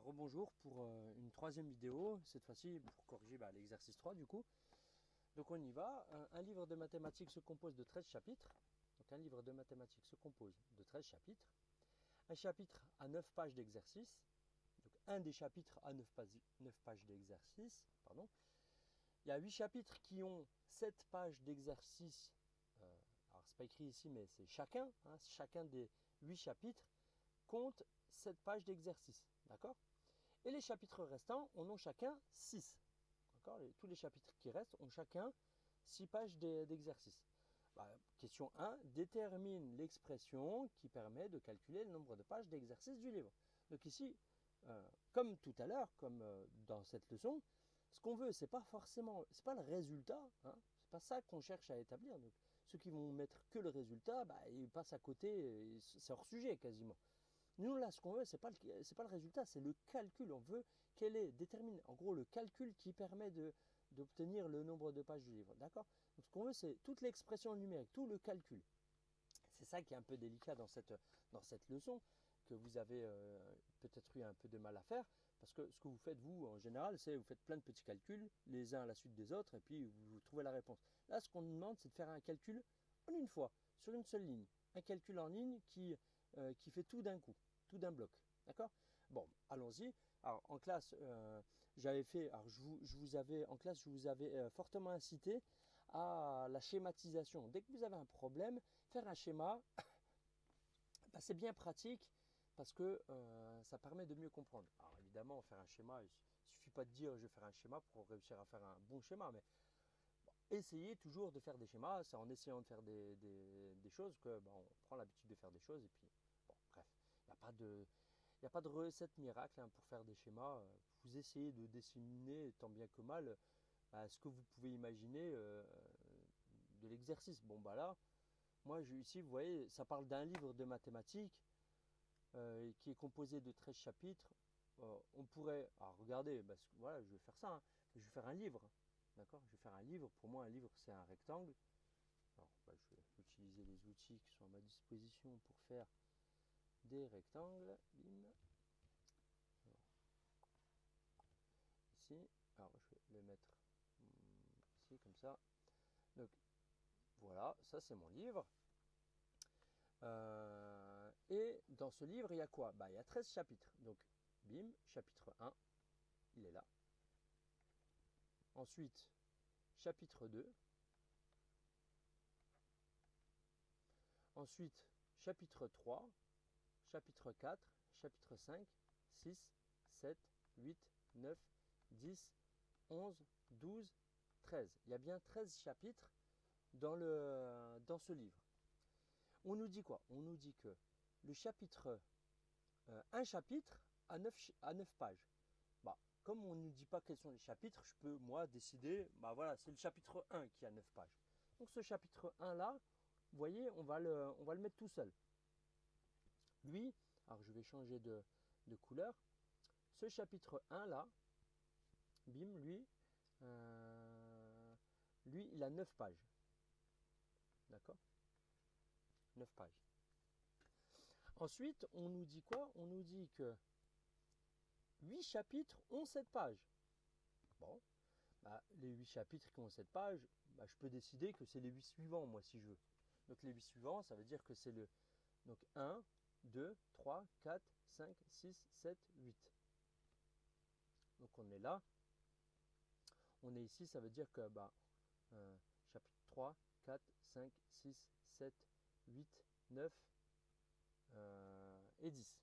Rebonjour pour une troisième vidéo, cette fois-ci pour corriger l'exercice 3 du coup. Donc on y va. Un livre de mathématiques se compose de 13 chapitres. Donc un livre de mathématiques se compose de 13 chapitres. Un chapitre a 9 pages d'exercice. Donc un des chapitres a 9 pages d'exercice. Pardon. Il y a 8 chapitres qui ont 7 pages d'exercice. Alors c'est pas écrit ici mais c'est chacun. Chacun des 8 chapitres compte 7 pages d'exercice. D'accord? Et les chapitres restants en ont chacun 6. Tous les chapitres qui restent ont chacun 6 pages d'exercice. Question 1. Détermine l'expression qui permet de calculer le nombre de pages d'exercice du livre. Donc ici, comme tout à l'heure, comme dans cette leçon, ce qu'on veut, c'est pas le résultat. C'est pas ça qu'on cherche à établir. Donc, ceux qui vont mettre que le résultat, ils passent à côté, c'est hors sujet quasiment. Nous, là, ce qu'on veut, ce n'est pas le résultat, c'est le calcul. On veut détermine en gros le calcul qui permet d'obtenir le nombre de pages du livre. D'accord? Donc, ce qu'on veut, c'est toute l'expression numérique, tout le calcul. C'est ça qui est un peu délicat dans cette leçon, que vous avez peut-être eu un peu de mal à faire, parce que ce que vous faites, vous, en général, c'est vous faites plein de petits calculs, les uns à la suite des autres, et puis vous trouvez la réponse. Là, ce qu'on nous demande, c'est de faire un calcul en une fois, sur une seule ligne. Un calcul en ligne qui fait tout d'un coup, tout d'un bloc. D'accord? Bon, allons-y. Alors, en classe, en classe, je vous avais fortement incité à la schématisation. Dès que vous avez un problème, faire un schéma, c'est bien pratique parce que ça permet de mieux comprendre. Alors évidemment, faire un schéma, il ne suffit pas de dire je vais faire un schéma pour réussir à faire un bon schéma, mais essayez toujours de faire des schémas. C'est en essayant de faire des choses que on prend l'habitude de faire des choses. Et puis, bref, il n'y a pas de recette miracle pour faire des schémas. Vous essayez de dessiner tant bien que mal ce que vous pouvez imaginer de l'exercice. Là, moi, ici, vous voyez, ça parle d'un livre de mathématiques qui est composé de 13 chapitres. On pourrait, alors regardez, voilà, je vais faire ça. Je vais faire un livre. D'accord? Je vais faire un livre. Pour moi, un livre, c'est un rectangle. Alors, je vais utiliser les outils qui sont à ma disposition pour faire des rectangles. Bim. Alors, ici. Alors, je vais le mettre ici, comme ça. Donc, voilà, ça, c'est mon livre. Et dans ce livre, il y a quoi? Il y a 13 chapitres. Donc, bim, chapitre 1, il est là. Ensuite, chapitre 2. Ensuite, chapitre 3, chapitre 4, chapitre 5, 6, 7, 8, 9, 10, 11, 12, 13. Il y a bien 13 chapitres dans ce livre. On nous dit quoi? On nous dit que le chapitre, un chapitre a 9 pages. Comme on ne nous dit pas quels sont les chapitres, je peux moi décider, voilà, c'est le chapitre 1 qui a 9 pages. Donc ce chapitre 1 là, vous voyez, on va le mettre tout seul. Lui, alors je vais changer de couleur. Ce chapitre 1 là, bim, lui, il a 9 pages. D'accord? 9 pages. Ensuite, on nous dit quoi? On nous dit que 8 chapitres ont 7 pages. Bon, les 8 chapitres qui ont 7 pages, je peux décider que c'est les 8 suivants, moi, si je veux. Donc les 8 suivants, ça veut dire que c'est le 1, 2, 3, 4, 5, 6, 7, 8. Donc on est là. On est ici, ça veut dire que chapitre 3, 4, 5, 6, 7, 8, 9 et 10.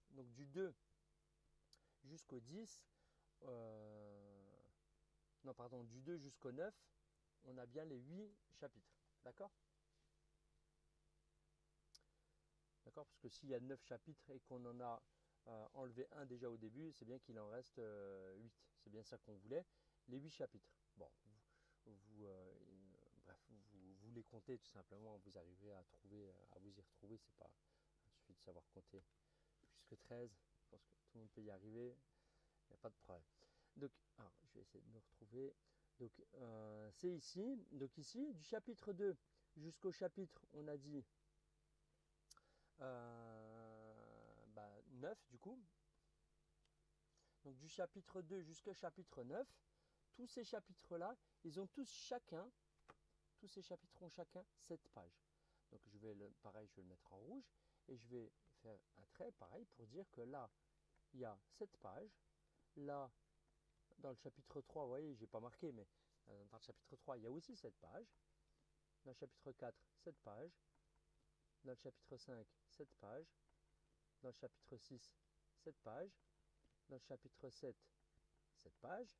Donc du 2 jusqu'au 10, du 2 jusqu'au 9, on a bien les 8 chapitres. D'accord? D'accord? Parce que s'il y a 9 chapitres et qu'on en a enlevé un déjà au début, c'est bien qu'il en reste 8. C'est bien ça qu'on voulait. Les 8 chapitres. Bon, vous les comptez tout simplement, vous arrivez à vous y retrouver. C'est pas, il suffit de savoir compter jusque 13. Je pense que tout le monde peut y arriver. Il n'y a pas de problème. Donc, je vais essayer de me retrouver. Donc, c'est ici. Donc ici, du chapitre 2 jusqu'au chapitre, on a dit 9 du coup. Donc du chapitre 2 jusqu'au chapitre 9, tous ces chapitres-là, ils ont tous ces chapitres ont chacun 7 pages. Donc pareil, je vais le mettre en rouge et je vais faire un trait pareil pour dire que là, il y a 7 pages. Là, dans le chapitre 3, vous voyez, je n'ai pas marqué, mais dans le chapitre 3, il y a aussi 7 pages. Dans le chapitre 4, 7 pages. Dans le chapitre 5, 7 pages. Dans le chapitre 6, 7 pages. Dans le chapitre 7, 7 pages.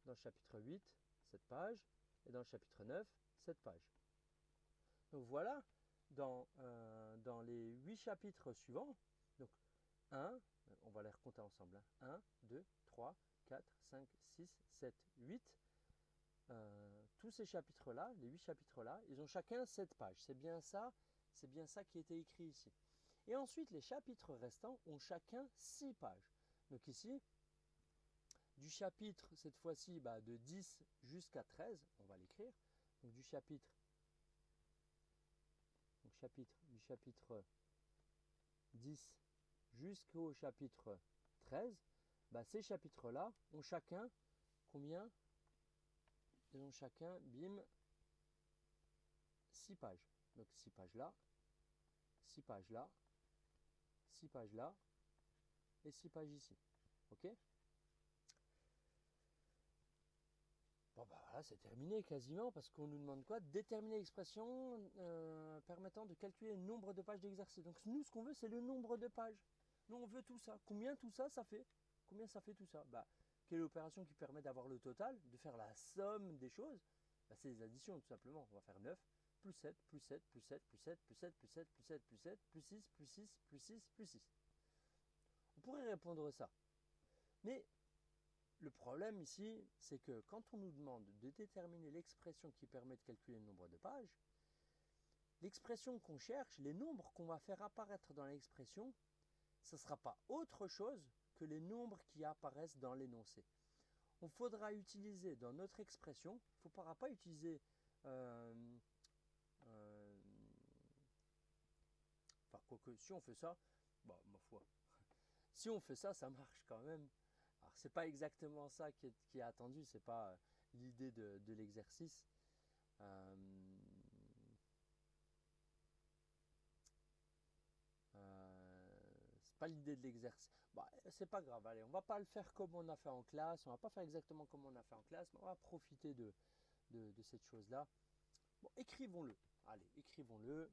Dans le chapitre 8, 7 pages. Et dans le chapitre 9, 7 pages. Donc voilà, dans les 8 chapitres suivants, donc 1, on va les recompter ensemble, hein, 1, 2, 3, 4, 5, 6, 7, 8. Tous ces chapitres-là, les 8 chapitres-là, ils ont chacun 7 pages. C'est bien ça qui a été écrit ici. Et ensuite, les chapitres restants ont chacun 6 pages. Donc ici, du chapitre, cette fois-ci, de 10 jusqu'à 13, on va l'écrire. Donc du chapitre 10 jusqu'au chapitre 13, ces chapitres-là ont chacun combien? Ils ont chacun, bim, 6 pages. Donc 6 pages là, 6 pages là, 6 pages là, et 6 pages ici. Ok? Bon voilà, c'est terminé quasiment parce qu'on nous demande quoi? Déterminer l'expression permettant de calculer le nombre de pages d'exercice. Donc nous, ce qu'on veut, c'est le nombre de pages. Nous, on veut tout ça. Combien tout ça, ça fait? Combien ça fait tout ça? Quelle opération qui permet d'avoir le total, de faire la somme des choses? C'est les additions tout simplement. On va faire 9, plus 7, plus 7, plus 7, plus 7, plus 7, plus 7, plus 7, plus 7, plus 6, plus 6, plus 6, plus 6. On pourrait répondre ça. Mais le problème ici, c'est que quand on nous demande de déterminer l'expression qui permet de calculer le nombre de pages, l'expression qu'on cherche, les nombres qu'on va faire apparaître dans l'expression, ce ne sera pas autre chose que les nombres qui apparaissent dans l'énoncé. On faudra utiliser dans notre expression, il ne faudra pas utiliser quoique si on fait ça, ma foi, si on fait ça, ça marche quand même. Alors c'est pas exactement ça qui est attendu, c'est pas l'idée de l'exercice. C'est pas l'idée de l'exercice. C'est pas grave, allez, on va pas le faire comme on a fait en classe, on va pas faire exactement comme on a fait en classe, mais on va profiter de cette chose-là. Bon, écrivons-le. Allez, écrivons-le.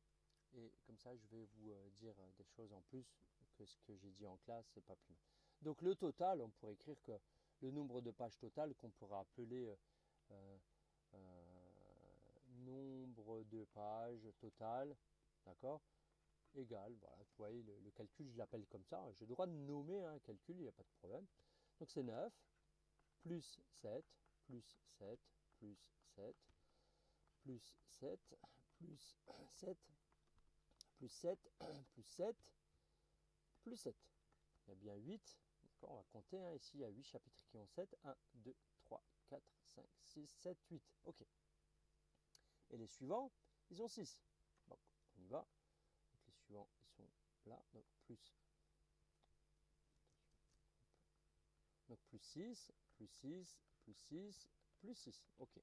Et comme ça, je vais vous dire des choses en plus que ce que j'ai dit en classe, c'est pas plus mal. Donc le total, on pourrait écrire que le nombre de pages totales qu'on pourra appeler nombre de pages totales, d'accord, égal, voilà, vous voyez, le calcul, je l'appelle comme ça, j'ai le droit de nommer un calcul, il n'y a pas de problème. Donc c'est 9, plus 7, plus 7, plus 7, plus 7, plus 7, plus 7, plus 7, plus 7. Il y a bien 8. On va compter, hein. Ici, il y a 8 chapitres qui ont 7. 1, 2, 3, 4, 5, 6, 7, 8. OK. Et les suivants, ils ont 6. Donc, on y va. Donc, les suivants, ils sont là. Donc, plus 6, plus 6, plus 6, plus 6. OK.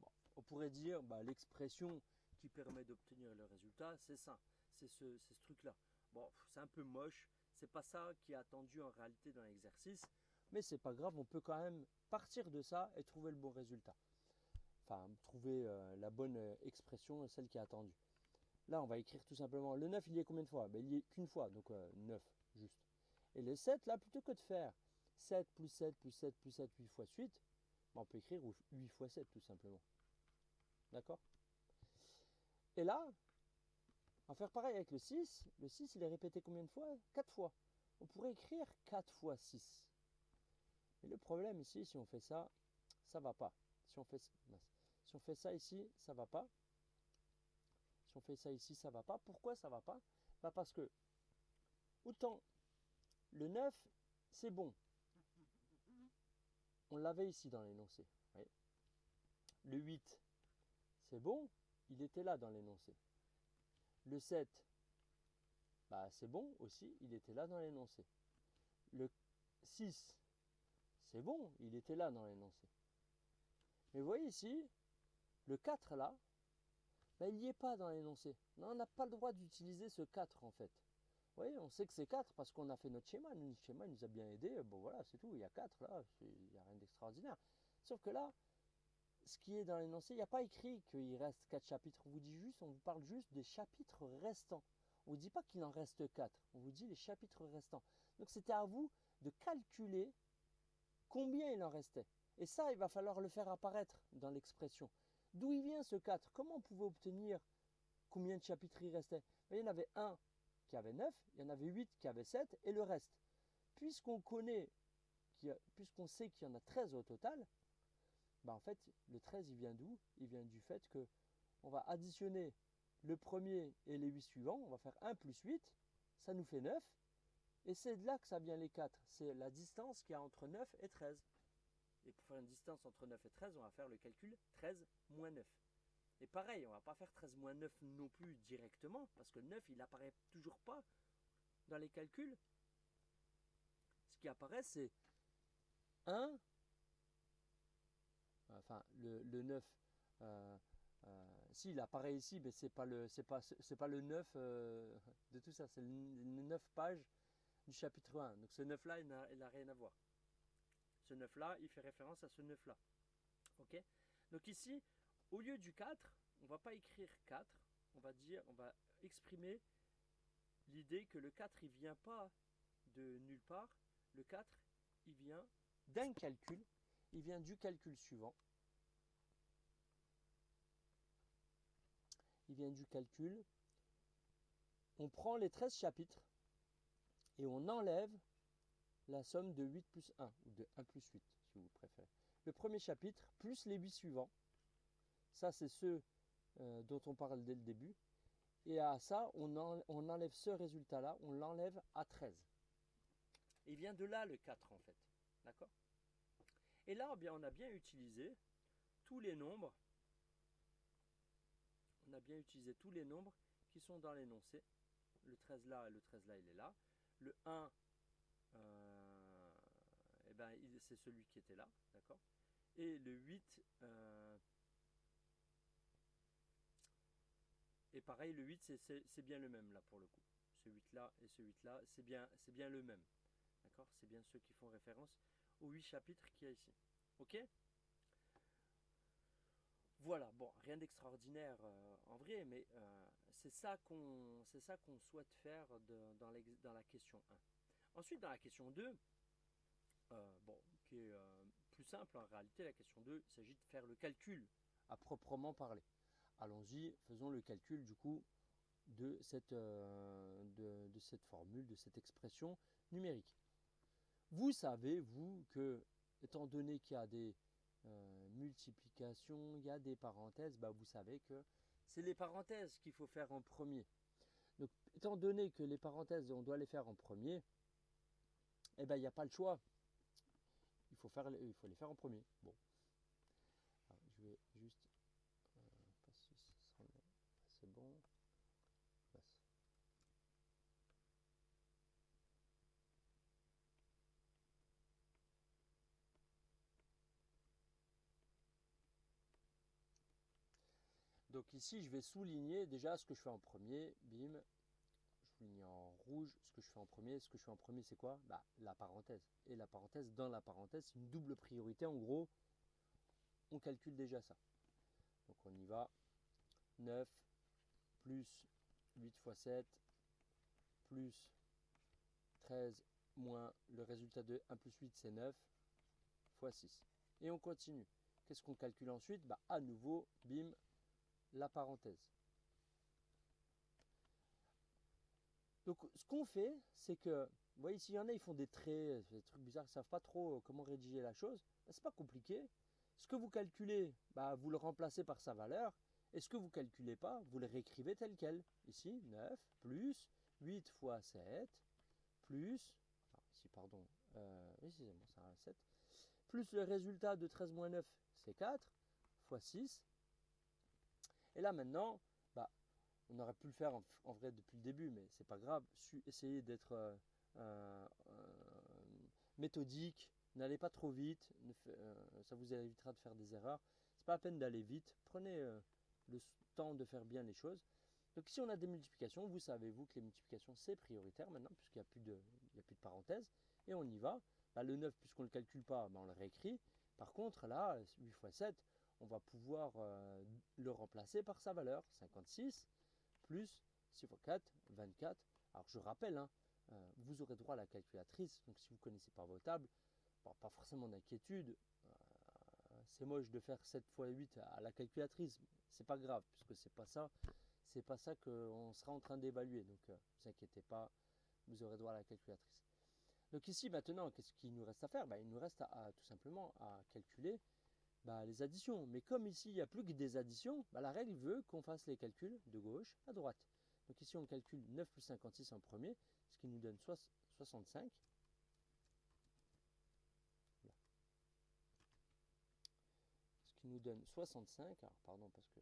Bon, on pourrait dire, l'expression qui permet d'obtenir le résultat, c'est ça. C'est ce truc-là. Bon, c'est un peu moche. C'est pas ça qui est attendu en réalité dans l'exercice. Mais c'est pas grave, on peut quand même partir de ça et trouver le bon résultat. Enfin, trouver la bonne expression, celle qui est attendue. Là, on va écrire tout simplement le 9, il y est combien de fois? Il y est qu'une fois, donc 9, juste. Et le 7, là, plutôt que de faire 7 plus 7 plus 7 plus 7, 8 fois suite, on peut écrire 8 fois 7 tout simplement. D'accord? Et là, on va faire pareil avec le 6. Le 6, il est répété combien de fois? 4 fois. On pourrait écrire 4 fois 6. Mais le problème ici, si on fait ça, ça ne va pas. Si on fait ça ici, ça ne va pas. Si on fait ça ici, ça ne va pas. Pourquoi ça ne va pas? Parce que, autant le 9, c'est bon. On l'avait ici dans l'énoncé. Le 8, c'est bon. Il était là dans l'énoncé. Le 7, c'est bon aussi. Il était là dans l'énoncé. Le 6, c'est bon, il était là dans l'énoncé. Mais vous voyez ici, le 4 là, ben, il n'y est pas dans l'énoncé. Non, on n'a pas le droit d'utiliser ce 4 en fait. Vous voyez, on sait que c'est 4 parce qu'on a fait notre schéma. Notre schéma nous a bien aidé. Bon voilà, c'est tout. Il y a 4 là, il n'y a rien d'extraordinaire. Sauf que là, ce qui est dans l'énoncé, il n'y a pas écrit qu'il reste 4 chapitres. On vous parle juste des chapitres restants. On ne vous dit pas qu'il en reste 4. On vous dit les chapitres restants. Donc c'était à vous de calculer combien il en restait. Et ça, il va falloir le faire apparaître dans l'expression. D'où il vient ce 4? Comment on pouvait obtenir combien de chapitres il restait? Il y en avait un qui avait 9, il y en avait 8 qui avaient 7 et le reste. Puisqu'on sait qu'il y en a 13 au total, bah en fait, le 13, il vient d'où? Il vient du fait que on va additionner le premier et les 8 suivants, on va faire 1 plus 8, ça nous fait 9, et c'est de là que ça vient les 4. C'est la distance qu'il y a entre 9 et 13. Et pour faire une distance entre 9 et 13, on va faire le calcul 13 moins 9. Et pareil, on ne va pas faire 13 moins 9 non plus directement, parce que le 9, il n'apparaît toujours pas dans les calculs. Ce qui apparaît, c'est 1, enfin le 9, si il apparaît ici, mais c'est pas le 9 de tout ça, c'est les 9 pages du chapitre 1. Donc ce 9 là, il n'a rien à voir. Ce 9 là, il fait référence à ce 9 là. Ok? Donc ici, au lieu du 4, on ne va pas écrire 4, on va exprimer l'idée que le 4, il ne vient pas de nulle part. Le 4, il vient d'un calcul, il vient du calcul suivant. Il vient du calcul, on prend les 13 chapitres et on enlève la somme de 8 plus 1, ou de 1 plus 8, si vous préférez. Le premier chapitre, plus les 8 suivants, ça c'est ceux dont on parle dès le début, et à ça, on enlève ce résultat-là, on l'enlève à 13. Et il vient de là le 4 en fait, d'accord? Et là, bien, on a bien utilisé tous les nombres, qui sont dans l'énoncé. Le 13 là et le 13 là, il est là. Le 1, eh ben, c'est celui qui était là, d'accord? Et le 8, et pareil, le 8, c'est bien le même là pour le coup. Ce 8 là et ce 8 là, c'est bien le même. D'accord? C'est bien ceux qui font référence aux 8 chapitres qu'il y a ici. Ok? Voilà, bon, rien d'extraordinaire en vrai, mais c'est ça qu'on souhaite faire dans la question 1. Ensuite, dans la question 2, bon, qui est plus simple en réalité, la question 2, il s'agit de faire le calcul à proprement parler. Allons-y, faisons le calcul du coup de cette formule, de cette expression numérique. Vous savez, vous, que étant donné qu'il y a des multiplications, il y a des parenthèses, bah, vous savez que c'est les parenthèses qu'il faut faire en premier. Donc, étant donné que les parenthèses, on doit les faire en premier, eh ben, il n'y a pas le choix. Il faut les faire en premier. Bon. Alors, je vais juste c'est bon. Donc ici, je vais souligner déjà ce que je fais en premier. Bim. Je souligne en rouge ce que je fais en premier. Ce que je fais en premier, c'est quoi? Bah, la parenthèse. Et la parenthèse, dans la parenthèse, c'est une double priorité. En gros, on calcule déjà ça. Donc on y va. 9 plus 8 fois 7 plus 13 moins le résultat de 1 plus 8, c'est 9 fois 6. Et on continue. Qu'est-ce qu'on calcule ensuite? Bah, à nouveau, bim, la parenthèse. Donc ce qu'on fait, c'est que, vous voyez ici, il y en a, ils font des traits, des trucs bizarres, ils ne savent pas trop comment rédiger la chose. C'est pas compliqué. Ce que vous calculez, bah, vous le remplacez par sa valeur. Et ce que vous ne calculez pas, vous le réécrivez tel quel. Ici, 9 plus 8 fois 7 plus, ici, pardon, oui, c'est bon, ça a 7, plus le résultat de 13 moins 9, c'est 4, fois 6. Et là maintenant, bah, on aurait pu le faire en vrai depuis le début, mais c'est pas grave. Essayez d'être méthodique, N'allez pas trop vite, ça vous évitera de faire des erreurs. C'est pas la peine d'aller vite, prenez le temps de faire bien les choses. Donc ici on a des multiplications, vous savez vous que les multiplications c'est prioritaire maintenant puisqu'il n'y a plus de parenthèses. Et on y va. Bah, le 9 puisqu'on ne le calcule pas, bah, on le réécrit. Par contre là, 8 fois 7, on va pouvoir le remplacer par sa valeur, 56 plus 6 fois 4, 24. Alors je rappelle, hein, vous aurez droit à la calculatrice, donc si vous ne connaissez pas vos tables, bon, pas forcément d'inquiétude, c'est moche de faire 7 fois 8 à la calculatrice, c'est pas grave, puisque c'est pas ça qu'on sera en train d'évaluer, donc ne vous inquiétez pas, vous aurez droit à la calculatrice. Donc ici maintenant, qu'est-ce qu'il nous reste à faire? Il nous reste tout simplement à calculer les additions. Mais comme ici, il n'y a plus que des additions, la règle veut qu'on fasse les calculs de gauche à droite. Donc ici, on calcule 9 plus 56 en premier, ce qui nous donne 65. Voilà. Ce qui nous donne 65. Alors, pardon, parce que...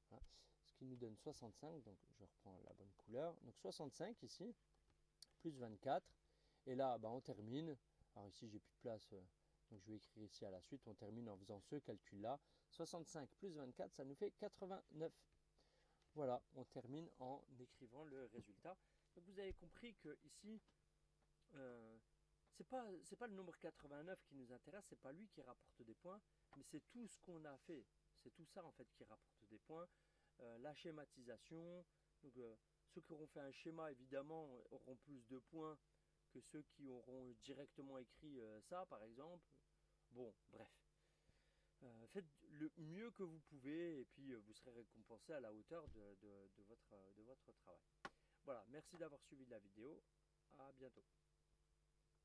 Voilà. Ce qui nous donne 65, donc je reprends la bonne couleur. Donc 65 ici, plus 24. Et là, on termine. Alors ici, j'ai plus de place... donc je vais écrire ici à la suite, on termine en faisant ce calcul-là. 65 plus 24, ça nous fait 89. Voilà, on termine en écrivant le résultat. Donc vous avez compris que ici, c'est pas le nombre 89 qui nous intéresse, c'est pas lui qui rapporte des points, mais c'est tout ce qu'on a fait. C'est tout ça en fait qui rapporte des points. La schématisation. Donc ceux qui auront fait un schéma évidemment auront plus de points que ceux qui auront directement écrit ça par exemple. Bon, bref. Faites le mieux que vous pouvez et puis vous serez récompensé à la hauteur de votre travail. Voilà, merci d'avoir suivi la vidéo. À bientôt.